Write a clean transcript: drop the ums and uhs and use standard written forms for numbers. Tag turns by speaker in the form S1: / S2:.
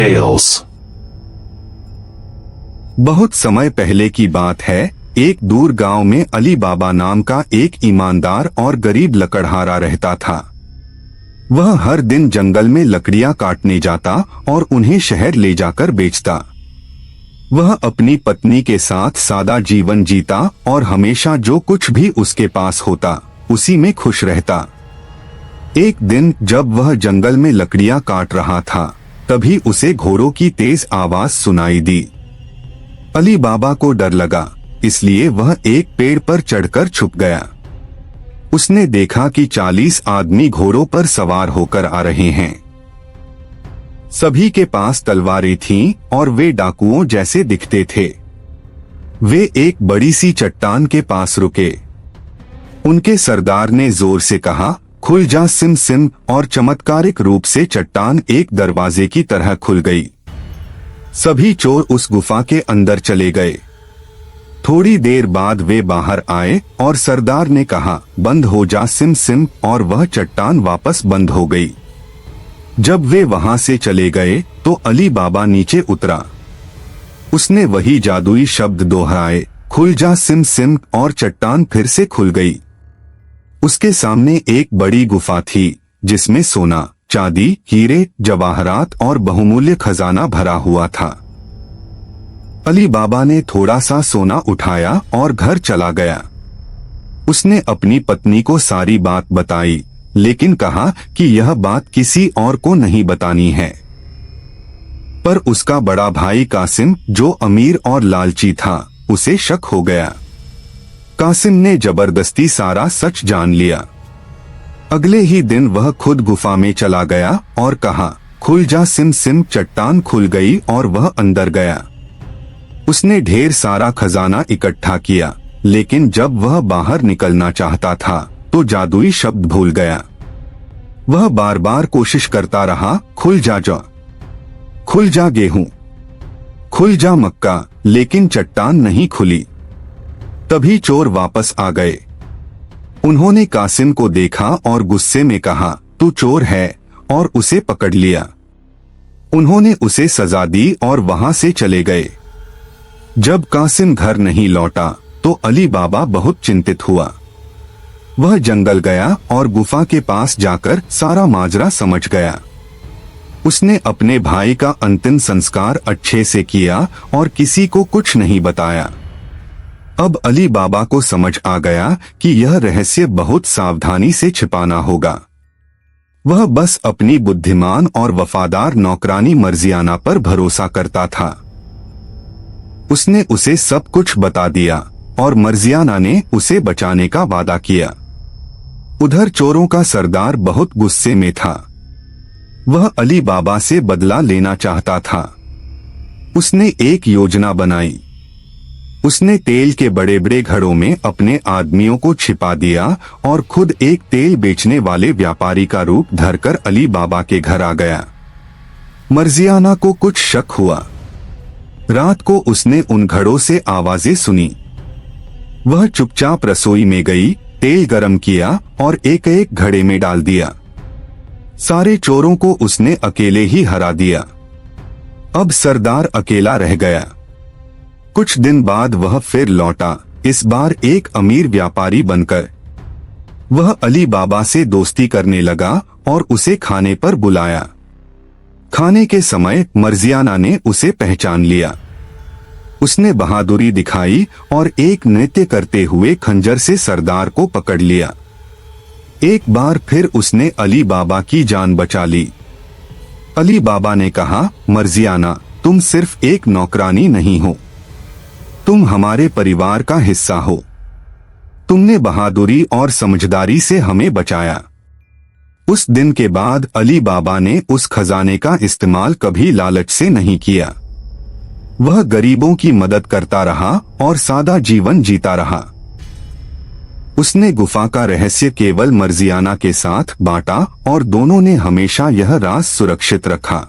S1: Tales।
S2: बहुत समय पहले की बात है। एक दूर गांव में अली बाबा नाम का एक ईमानदार और गरीब लकड़हारा रहता था। वह हर दिन जंगल में लकड़ियां काटने जाता और उन्हें शहर ले जाकर बेचता। वह अपनी पत्नी के साथ सादा जीवन जीता और हमेशा जो कुछ भी उसके पास होता उसी में खुश रहता। एक दिन जब वह जंगल में लकड़ियां काट रहा था, तभी उसे घोड़ों की तेज आवाज सुनाई दी। अली बाबा को डर लगा, इसलिए वह एक पेड़ पर चढ़कर छुप गया। उसने देखा कि 40 आदमी घोड़ों पर सवार होकर आ रहे हैं। सभी के पास तलवारें थीं और वे डाकुओं जैसे दिखते थे। वे एक बड़ी सी चट्टान के पास रुके। उनके सरदार ने जोर से कहा, खुल जा सिम सिम, और चमत्कारिक रूप से चट्टान एक दरवाजे की तरह खुल गई। सभी चोर उस गुफा के अंदर चले गए। थोड़ी देर बाद वे बाहर आए और सरदार ने कहा, बंद हो जा सिम सिम, और वह चट्टान वापस बंद हो गई। जब वे वहां से चले गए तो अली बाबा नीचे उतरा। उसने वही जादुई शब्द दोहराए, खुल जा सिम सिम, और चट्टान फिर से खुल गई। उसके सामने एक बड़ी गुफा थी जिसमें सोना, चांदी, हीरे, जवाहरात और बहुमूल्य खजाना भरा हुआ था। अली बाबा ने थोड़ा सा सोना उठाया और घर चला गया। उसने अपनी पत्नी को सारी बात बताई, लेकिन कहा कि यह बात किसी और को नहीं बतानी है। पर उसका बड़ा भाई कासिम, जो अमीर और लालची था, उसे शक हो गया। कासिम ने जबरदस्ती सारा सच जान लिया। अगले ही दिन वह खुद गुफा में चला गया और कहा, खुल जा सिम सिम, चट्टान खुल गई और वह अंदर गया। उसने ढेर सारा खजाना इकट्ठा किया, लेकिन जब वह बाहर निकलना चाहता था तो जादुई शब्द भूल गया। वह बार बार कोशिश करता रहा, खुल जा जा, खुल जा गेहूं, खुल जा मक्का, लेकिन चट्टान नहीं खुली। तभी चोर वापस आ गए। उन्होंने कासिम को देखा और गुस्से में कहा, तू चोर है, और उसे पकड़ लिया। उन्होंने उसे सजा दी और वहां से चले गए। जब कासिम घर नहीं लौटा तो अली बाबा बहुत चिंतित हुआ। वह जंगल गया और गुफा के पास जाकर सारा माजरा समझ गया। उसने अपने भाई का अंतिम संस्कार अच्छे से किया और किसी को कुछ नहीं बताया। अब अली बाबा को समझ आ गया कि यह रहस्य बहुत सावधानी से छिपाना होगा। वह बस अपनी बुद्धिमान और वफादार नौकरानी मर्जियाना पर भरोसा करता था। उसने उसे सब कुछ बता दिया और मर्जियाना ने उसे बचाने का वादा किया। उधर चोरों का सरदार बहुत गुस्से में था। वह अली बाबा से बदला लेना चाहता था। उसने एक योजना बनाई। उसने तेल के बड़े बड़े घड़ों में अपने आदमियों को छिपा दिया और खुद एक तेल बेचने वाले व्यापारी का रूप धरकर अली बाबा के घर आ गया। मर्जियाना को कुछ शक हुआ। रात को उसने उन घड़ों से आवाजें सुनी। वह चुपचाप रसोई में गई, तेल गरम किया और एक एक घड़े में डाल दिया। सारे चोरों को उसने अकेले ही हरा दिया। अब सरदार अकेला रह गया। कुछ दिन बाद वह फिर लौटा, इस बार एक अमीर व्यापारी बनकर। वह अली बाबा से दोस्ती करने लगा और उसे खाने पर बुलाया। खाने के समय मर्जियाना ने उसे पहचान लिया। उसने बहादुरी दिखाई और एक नृत्य करते हुए खंजर से सरदार को पकड़ लिया। एक बार फिर उसने अली बाबा की जान बचा ली। अली बाबा ने कहा, मर्जियाना, तुम सिर्फ एक नौकरानी नहीं हो, तुम हमारे परिवार का हिस्सा हो। तुमने बहादुरी और समझदारी से हमें बचाया। उस दिन के बाद अली बाबा ने उस खजाने का इस्तेमाल कभी लालच से नहीं किया। वह गरीबों की मदद करता रहा और सादा जीवन जीता रहा। उसने गुफा का रहस्य केवल मर्जियाना के साथ बांटा और दोनों ने हमेशा यह राज सुरक्षित रखा।